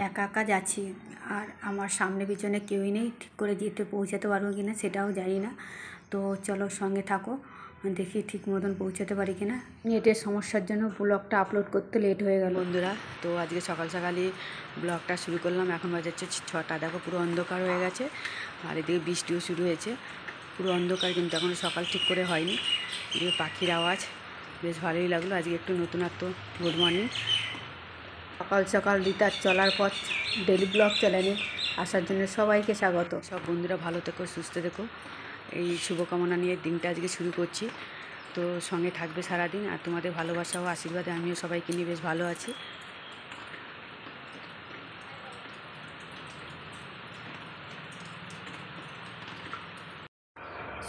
একা একা যাচ্ছি, আর আমার সামনে পিছনে কেউই নেই। ঠিক করে যেতে পৌঁছাতে পারবো কি না সেটাও জানি না। তো চলো সঙ্গে থাকো, দেখি ঠিক মতন পৌঁছাতে পারি কি না। নেটের সমস্যার জন্য ব্লগটা আপলোড করতে লেট হয়ে গেল বন্ধুরা। তো আজকে সকাল সকালই ব্লগটা শুরু করলাম। এখন বাজে হচ্ছে 6টা। দেখো পুরো অন্ধকার হয়ে গেছে, আর এদিকে বৃষ্টিও শুরু হয়েছে। পুরো অন্ধকার, কিন্তু এখনও সকাল ঠিক করে হয়নি। এদিকে পাখির আওয়াজ বেশ ভালোই লাগলো। আজকে একটু নতুনত্ব। Good morning. সকাল সকাল রিতার চলার পথ ডেলি ব্লগ চ্যানেলে আসার জন্য সবাইকে স্বাগত। সব বন্ধুরা ভালো থেকো, সুস্থ থেকো, এই শুভকামনা নিয়ে দিনটা আজকে শুরু করছি। তো সঙ্গে থাকবে সারাদিন, আর তোমাদের ভালোবাসা ও আশীর্বাদে আমিও সবাইকে নিয়ে বেশ ভালো আছি।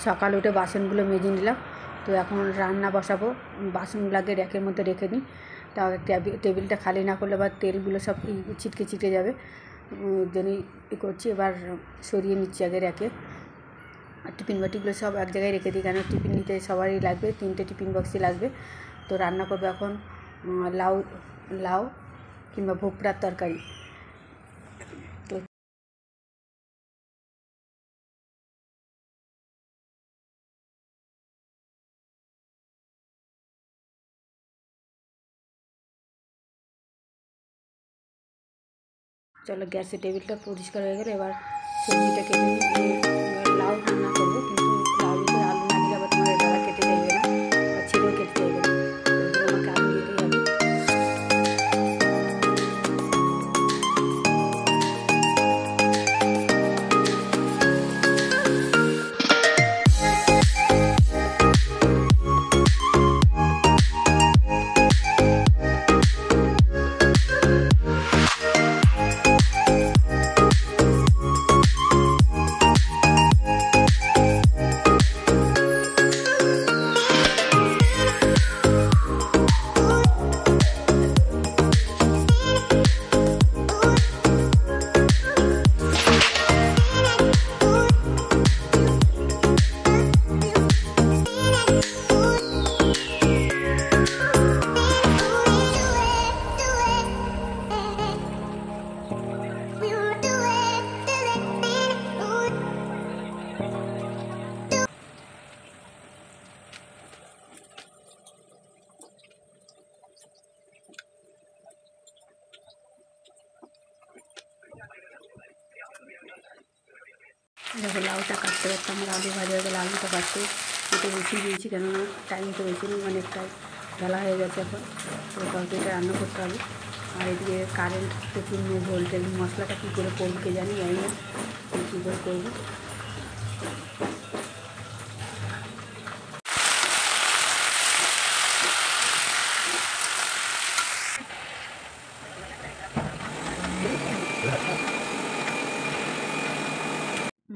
সকাল উঠে বাসনগুলো মেজে নিলাম। তো এখন রান্না বসাবো। বাসনগুলোকে র্যাকের মধ্যে রেখে নিই, তাও টেবিলটা খালি না করলে আবার তেলগুলো সব ছিটকে ছিটকে যাবে। ওই জন্যই করছি। এবার সরিয়ে নিচ্ছি আগে র্যাকে। আর টিফিন বাটিগুলো সব এক জায়গায় রেখে দিই, কারণ টিফিন নিতে সবারই লাগবে, 3টে টিফিন বক্সই লাগবে। তো রান্না করবো এখন লাউ কিংবা ভোপড়ার তরকারি। তো চলো, গ্যাসের টেবিলটা পরিষ্কার হয়ে গেলে এবার সবজিটা কেটে নিই। লাউ রান্না করবো, কিন্তু লাউ ভিতরে আলু না দিলে আবার তোমার দাদা কেটে যাবে না, বা ছেলেও কেটে যাবে না। ওই জন্য আমাকে আলু দিতেই হবে। দেখো, লাউটা কাটতে কাটতে আমার আলু ভাজা হয়ে গেলে আলুটা কাটতে কেটে বসিয়ে দিয়েছি, কেননা টাইম তো বেশি নেই, অনেকটাই বেলা হয়ে গেছে এখন। তো তরকারিটা রান্না করতে হবে। আর এদিকে কারেন্ট প্রচুর নেই, ভোল্টেজ। মশলাটা কী করে করবো কে জানি না, কী করে করবো।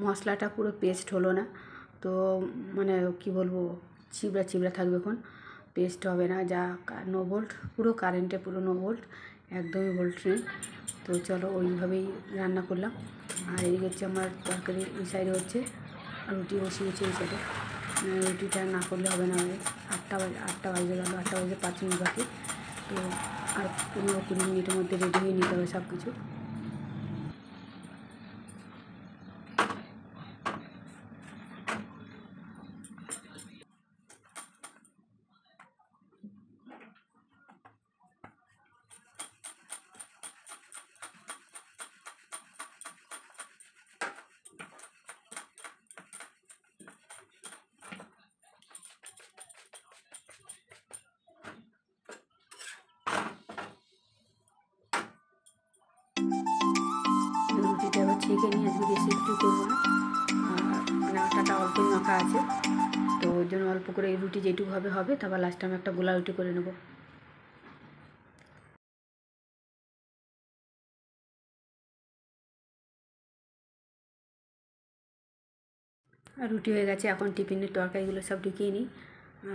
মশলাটা পুরো পেস্ট হলো না, তো মানে কি বলবো, চিবড়া চিবড়া থাকবে, এখন পেস্ট হবে না। যা নো ভোল্ট, পুরো কারেন্টে পুরো নো ভোল্ট, একদমই ভোল্ট নেই। তো চলো ওইভাবেই রান্না করলাম। আর এদিকে হচ্ছে আমার তরকারি, এই সাইডে হচ্ছে রুটি বসিয়েছি এই সাইডে। রুটিটা না করলে হবে না। 8টা বাজে গেল, 8টা বাজে 5 মিনিট বাকি। তো আর 15-20 মিনিটের মধ্যে রেডি হয়ে নিতে হবে সব কিছু। রুটিটা এবার ছেঁকে নিয়ে আজকে বেশি একটু করবো না, মানে আটাটা অল্পই মাখা আছে। তো ওই জন্য অল্প করে এই রুটি যেটুকু হবে হবে, তারপর লাস্টে আমি একটা গোলা রুটি করে নেবো। আর রুটি হয়ে গেছে, এখন টিফিনের তরকারিগুলো সব ঢুকিয়ে নিই।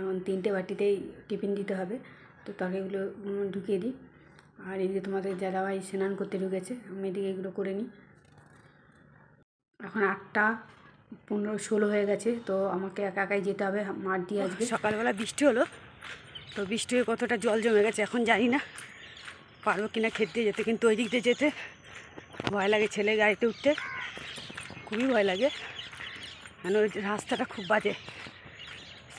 এখন 3টে বাটিতেই টিফিন দিতে হবে, তো তরকারিগুলো ঢুকিয়ে দিই। আর এদিকে তোমাদের দাদাভাই স্নান করতে ঢুকেছে, আমি এদিকে এগুলো করে নিই। এখন 8টা 15-16 হয়ে গেছে, তো আমাকে একা একাই যেতে হবে মাঠ দিয়ে। আজকে সকালবেলা বৃষ্টি হলো, তো বৃষ্টি হয়ে কতটা জল জমে গেছে এখন জানি না পারবো কিনা খেতে যেতে, কিন্তু ওই দিক দিয়ে যেতে ভয় লাগে ছেলে গাড়িতে উঠতে, খুবই ভয় লাগে, কেন ওই রাস্তাটা খুব বাজে,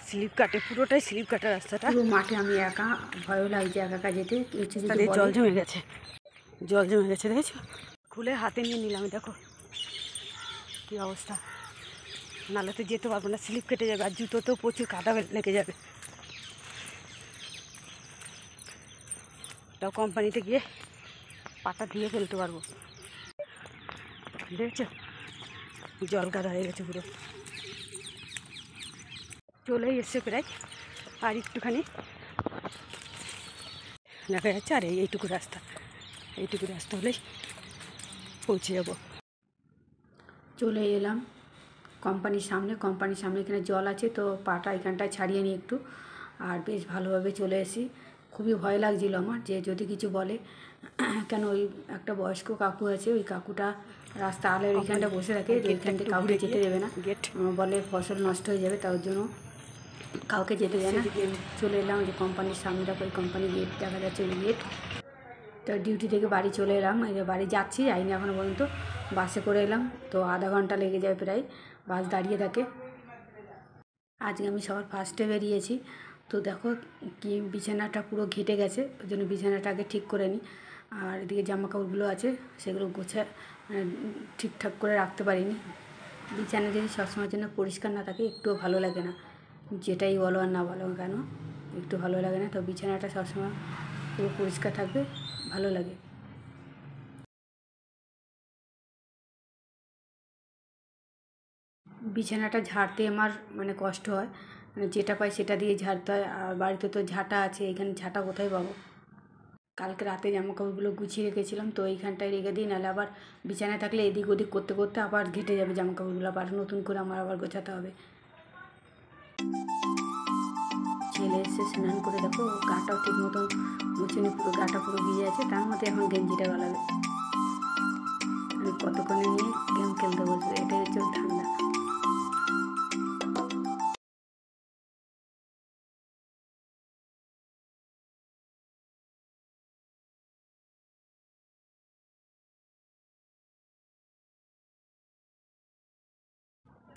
স্লিপ কাটে, পুরোটাই স্লিপ কাটা রাস্তাটা। পুরো মাঠে আমি একা, ভয়ও লাগছে একা একা যেতে। তাদের জল জমে গেছে, জল জমে গেছে দেখেছো, খুলে হাতে নিয়ে নিলাম, দেখো কী অবস্থা, নাহলে তো যেতে পারবো না, স্লিপ কেটে যাবে, আর জুতোতেও প্রচুর কাদা লেগে যাবে। তাও কোম্পানিতে গিয়ে পাটা দিয়ে ফেলতে পারবো। দেখছো জল কাদা হয়ে গেছে পুরো, চলেই এসছে প্রায়, আর একটুখানি দেখা যাচ্ছে, আর এইটুকু রাস্তা হলেই পৌঁছে যাব। চলে এলাম কোম্পানির সামনে এখানে জল আছে, তো পাটা এখানটায় ছাড়িয়ে নিই একটু, আর বেশ ভালোভাবে চলে এসেছি। খুবই ভয় লাগছিল আমার যে যদি কিছু বলে, কেন ওই একটা বয়স্ক কাকু আছে, ওই কাকুটা রাস্তা আলের ওইখানটা বসে থাকে, যে ওইখান থেকে কাউকে যেতে দেবে না, বলে ফসল নষ্ট হয়ে যাবে, তার জন্য কাউকে যেতে দেয় না। চলে এলাম যে কোম্পানির সামনেটা, ওই কোম্পানি গেট দেখা যাচ্ছে, ওই গেট। তো ডিউটি থেকে বাড়ি চলে এলাম, এই যে বাড়ি যাচ্ছি, যাইনি এখনও পর্যন্ত, বাসে করে এলাম, তো আধা ঘন্টা লেগে যায় প্রায়, বাস দাঁড়িয়ে থাকে। আজকে আমি সবার ফার্স্টে বেরিয়েছি, তো দেখো কি বিছানাটা পুরো ঘেটে গেছে, ওই জন্য বিছানাটা আগে ঠিক করে নিই। আর এদিকে জামা কাপড়গুলো আছে, সেগুলো গোছা ঠিকঠাক করে রাখতে পারিনি। বিছানা যদি সবসময়ের জন্য পরিষ্কার না থাকে একটুও ভালো লাগে না, যেটাই বলো আর না বলো কেন, একটু ভালো লাগে না। তো বিছানাটা সবসময় পুরো পরিষ্কার থাকবে, ভালো লাগে। বিছানাটা ঝাড়তে আমার মানে কষ্ট হয়, মানে যেটা পাই সেটা দিয়ে ঝাড়তে হয়, আর বাড়িতে তো ঝাঁটা আছে, এখানে ঝাঁটা কোথায় পাবো। কালকে রাতে জামাকাপড়গুলো গুছিয়ে রেখেছিলাম, তো এইখানটায় রেখে দিই, নাহলে আবার বিছানায় থাকলে এদিক ওদিক করতে করতে আবার ঘেটে যাবে জামাকাপড়গুলো, আবার নতুন করে আমার আবার গোছাতে হবে। ছেলে এসে স্নান করে দেখো গাটাও ঠিক মতন মুছেনি, পুরো গাটা পুরো ভিজে আছে, তার মধ্যে এখন গেঞ্জিটা গলাবে, আমি কতক্ষণে নিয়ে গেম খেলতে বসবো, এটাই হচ্ছে ওর ঠান্ডা।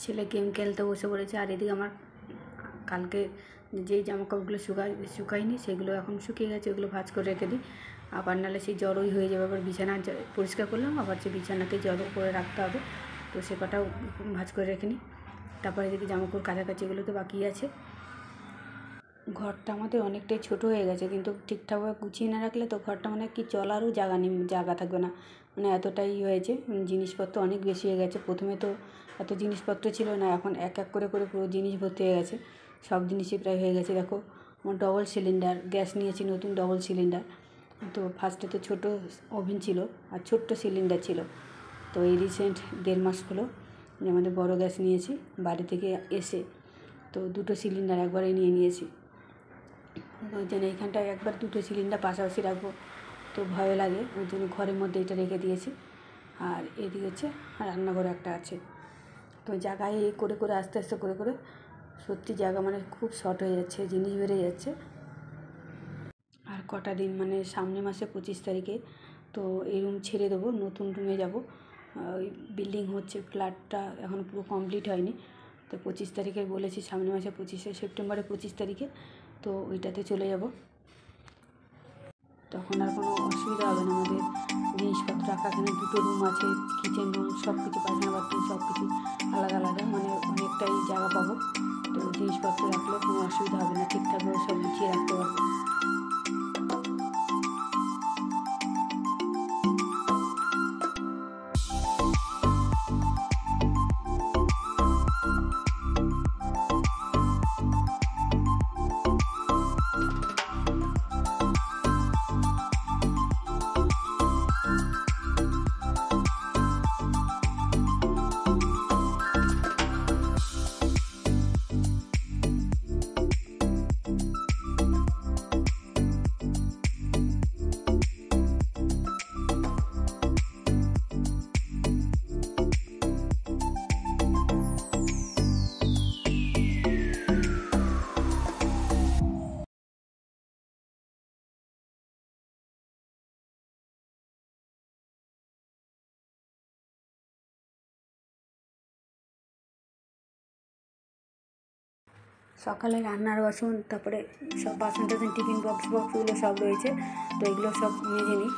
ছেলে গেম খেলতে বসে পড়েছে, আর এদিকে আমার কালকে যেই জামাকাপড়গুলো শুকায়নি সেগুলো এখন শুকিয়ে গেছে, ওগুলো ভাঁজ করে রেখে দিই, আবার নাহলে সেই জড়োই হয়ে যাবে, আবার বিছানা পরিষ্কার করলাম, আবার যে বিছানাতে জড়ো করে রাখতে হবে, তো সে কটাও ভাঁজ করে রেখে নিই। তারপরে এদিকে জামাকাপড় কাছাকাছি এগুলো তো বাকি আছে। ঘরটা আমাদের অনেকটাই ছোট হয়ে গেছে, কিন্তু ঠিকঠাকভাবে গুছিয়ে না রাখলে তো ঘরটা মানে কি চলারও জায়গা থাকবে না, মানে এতটাই হয়েছে, জিনিসপত্র অনেক বেশি হয়ে গেছে। প্রথমে তো এত জিনিসপত্র ছিল না, এখন এক এক করে করে পুরো জিনিস ভর্তি হয়ে গেছে, সব জিনিসই প্রায় হয়ে গেছে। দেখো আমার ডবল সিলিন্ডার গ্যাস নিয়েছি, নতুন ডবল সিলিন্ডার, তো ফার্স্টে তো ছোটো ওভেন ছিল আর ছোট্ট সিলিন্ডার ছিল, তো এই রিসেন্ট 1.5 মাস হলো যে আমাদের বড় গ্যাস নিয়েছি বাড়ি থেকে এসে, তো 2টো সিলিন্ডার একবারে নিয়ে নিয়েছি, ওই জন্য এইখানটায় একবার 2টো সিলিন্ডার পাশাপাশি রাখবো, তো ভয় লাগে, ওই জন্য ঘরের মধ্যে এটা রেখে দিয়েছি। আর এদিকে হচ্ছে রান্নাঘর একটা আছে, তো জায়গায় করে করে আস্তে আস্তে করে করে সত্যি জায়গা মানে খুব শর্ট হয়ে যাচ্ছে, জিনিস বেড়ে যাচ্ছে। আর কটা দিন মানে সামনে মাসে 25 তারিখে তো এই রুম ছেড়ে দেবো, নতুন রুমে যাব, ওই বিল্ডিং হচ্ছে, ফ্ল্যাটটা এখনও পুরো কমপ্লিট হয়নি, তো 25 তারিখে বলেছি, সামনে মাসে 25শে সেপ্টেম্বরে 25 তারিখে, তো ওইটাতে চলে যাব, তখন আর কোনো অসুবিধা হবে না। আমাদের জিনিসপত্র রাখা, এখানে 2টো রুম আছে, কিচেন রুম সব কিছু, পায়খানা বাথরুম সব কিছু আলাদা আলাদা, মানে অনেকটাই জায়গা পাবো, তো জিনিসপত্র রাখলে কোনো অসুবিধা হবে না, ঠিকঠাকভাবে সব গুছিয়ে রাখতে পারবো। সকালে রান্নার বাসন, তারপরে সব বাসন টাসন, টিফিন বক্সগুলো সব রয়েছে। তো এগুলো সব মেজে নিই।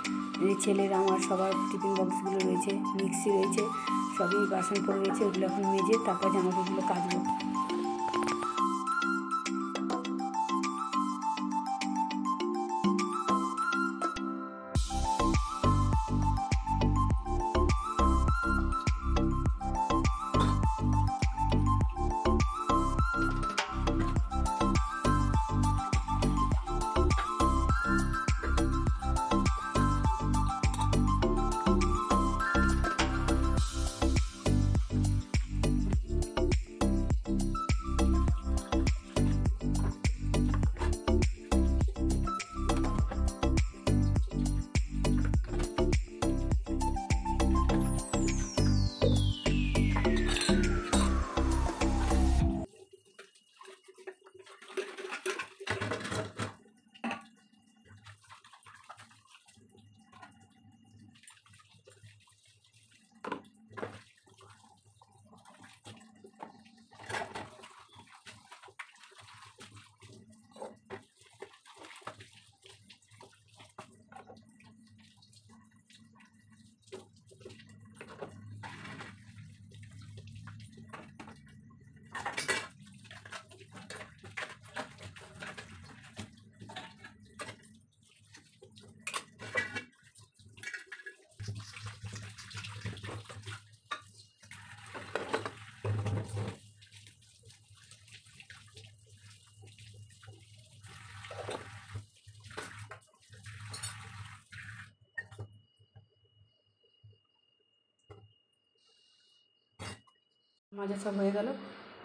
এই ছেলের আমার সবার টিফিন বক্সগুলো রয়েছে, মিক্সি রয়েছে, সবই বাসন পড়ে রয়েছে। ওগুলো এখন মেজে তারপর জামাকাপড়গুলো কাচবো। মাজা সব হয়ে গেল।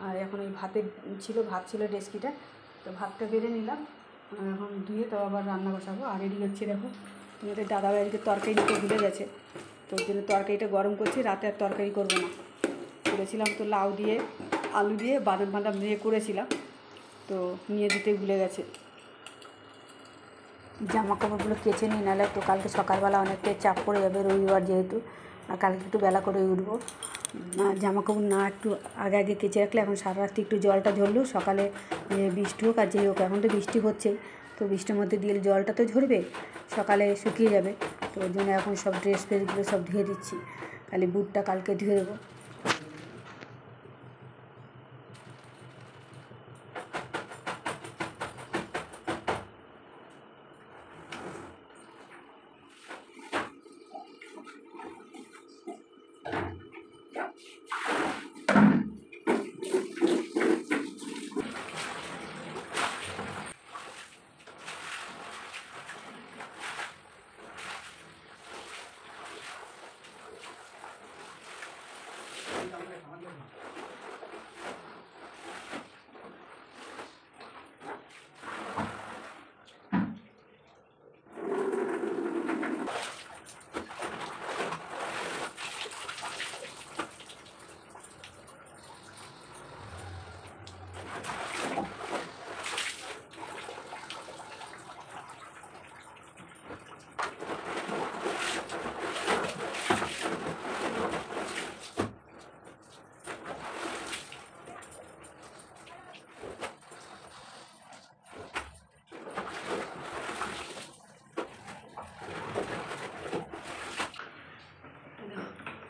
আর এখন ওই ভাত ছিল ডেস্কিটা, তো ভাতটা বেড়ে নিলাম। এখন ধুয়ে তো আবার রান্না বসাবো। আর রেডি হচ্ছে, দেখো তোমাদের দাদাভাইকে তরকারি নিতে ভুলে গেছে, তো ওর জন্য তরকারিটা গরম করছি। রাতে আর তরকারি করবো না, করেছিলাম তো লাউ দিয়ে আলু দিয়ে বাদাম দিয়ে করেছিলাম, তো নিয়ে দিতে ভুলে গেছে। জামা কাপড়গুলো কেচে নিই, নাহলে তো কালকে সকালবেলা অনেকটাই চাপ পড়ে যাবে, রবিবার যেহেতু। আর কালকে একটু বেলা করে উঠবো। জামা কাপড় না একটু আগে কেচে রাখলে, এখন সারা রাত্রি একটু জলটা ঝরলেও সকালে বৃষ্টি হোক আর যেই হোক, এখন তো বৃষ্টি হচ্ছে, তো বৃষ্টির মধ্যে দিয়ে জলটা তো ঝরবে, সকালে শুকিয়ে যাবে। তো ওই জন্য এখন সব ড্রেস ফ্রেসগুলো সব ধুয়ে দিচ্ছি। খালি বুটটা কালকে ধুয়ে দেবো।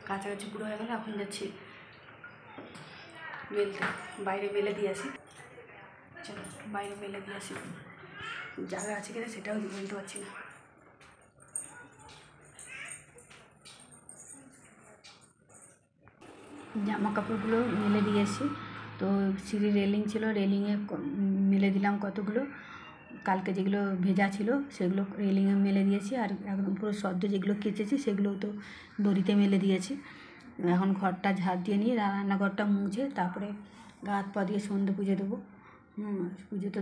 কাছাকাছি পুরো হয়ে গেলে এখন যাচ্ছি মেলতে, বাইরে মেলে দিয়ে আসি। চলো বাইরে মেলে দিয়ে আসি, জায়গা আছে কিনা সেটাও বলতে পারছি না। জামা কাপড়গুলো মেলে দিয়ে এসি, তো সিঁড়ির রেলিং ছিল, রেলিংয়ে মেলে দিলাম কতগুলো। কালকে যেগুলো ভেজা ছিল সেগুলো রেলিংয়ে মেলে দিয়েছি, আর একদম পুরো সদ্য যেগুলো কেচেছি সেগুলো তো দড়িতে মেলে দিয়েছি। এখন ঘরটা ঝাড় দিয়ে নিয়ে রান্নাঘরটা মুছে তারপরে গা হাত পা দিয়ে সন্ধ্যে পুজো দেবো। পুজো তো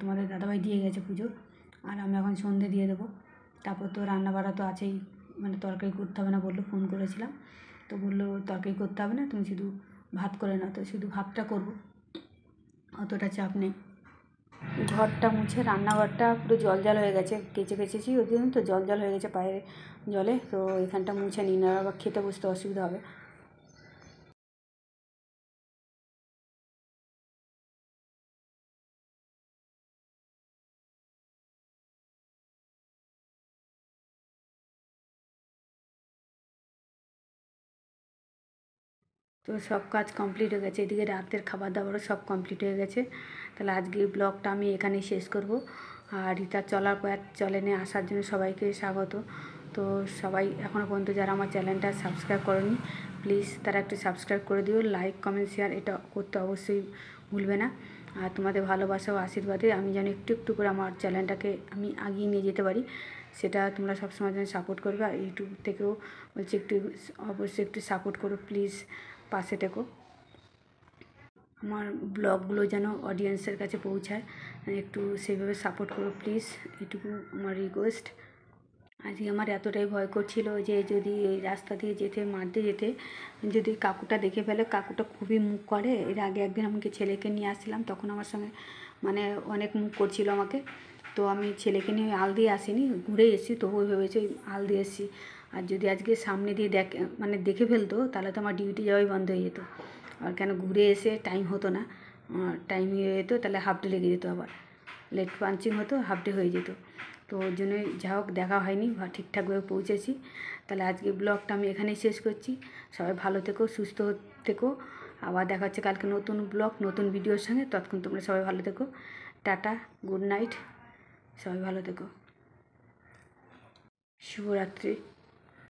তোমাদের দাদাভাই দিয়ে গেছে পুজো, আর আমি এখন সন্ধ্যে দিয়ে দেবো। তারপর তো রান্না বাড়া তো আছেই, মানে তরকারি করতে হবে না বললো, ফোন করেছিলাম তো বললো তরকারি করতে হবে না, তুমি শুধু ভাত করে নাও। তো শুধু ভাতটা করবো, অতটা চাপ নেই। ঘরটা মুছে রান্নাঘরটা পুরো জল হয়ে গেছে, কেচেছি ওই জন্য তো জল হয়ে গেছে পায়ের জলে। তো এখানটা মুছে নিই, না আবার খেতে বসতে অসুবিধা হবে। তো সব কাজ কমপ্লিট হয়ে গেছে, এদিকে রাতের খাবার দাবারও সব কমপ্লিট হয়ে গেছে। তাহলে আজকে ব্লগটা আমি এখানেই শেষ করব। আর রিতার চলার পর চ্যানেলে আসার জন্য সবাইকে স্বাগত। তো সবাই এখনও পর্যন্ত যারা আমার চ্যানেলটা সাবস্ক্রাইব করেনি, প্লিজ তারা একটু সাবস্ক্রাইব করে দিও। লাইক কমেন্ট শেয়ার এটা করতে অবশ্যই ভুলবে না। আর তোমাদের ভালোবাসা ও আশীর্বাদে আমি যেন একটু একটু করে আমার চ্যানেলটাকে আমি আগিয়ে নিয়ে যেতে পারি, সেটা তোমরা সবসময় যেন সাপোর্ট করবে। আর ইউটিউব থেকেও বলছি একটু অবশ্যই একটু সাপোর্ট করো প্লিজ, পাশে থেকো। আমার ব্লগগুলো যেন অডিয়েন্সের কাছে পৌঁছায়, একটু সেইভাবে সাপোর্ট করো প্লিজ, এটুকু আমার রিকোয়েস্ট। আজকে আমার এতটাই ভয় করছিল যে যদি এই রাস্তা দিয়ে যেতে মাঠে যেতে যদি কাকুটা দেখে ফেলে। কাকুটা খুবই মুখ করে, এর আগে একদিন আমাকে ছেলেকে নিয়ে আসছিলাম, তখন আমার সঙ্গে মানে অনেক মুখ করছিল আমাকে। তো আমি ছেলেকে নিয়ে আল দিয়ে আসিনি, ঘুরে এসেছি, তবুও ভেবেছি আল দিয়ে এসেছি। আর যদি আজকে সামনে দিয়ে দেখে ফেলতো তাহলে তো আমার ডিউটি যাওয়াই বন্ধ হয়ে যেত। আর কেন ঘুরে এসে টাইম হতো না, টাইম হয়ে যেত, তাহলে হাফ ডে লেগে যেত, আবার লেট পাঞ্চিং হতো, হাফ ডে হয়ে যেত। তো ওই জন্যই যা হোক দেখা হয়নি বা ঠিকঠাকভাবে পৌঁছেছি। তাহলে আজকে ব্লগটা আমি এখানেই শেষ করছি। সবাই ভালো থেকো, সুস্থ থেকো। আবার দেখা হচ্ছে কালকে নতুন ব্লগ নতুন ভিডিওর সঙ্গে। ততক্ষণ তোমরা সবাই ভালো থেকো। টাটা, গুড নাইট, সবাই ভালো থেকো, শুভরাত্রি।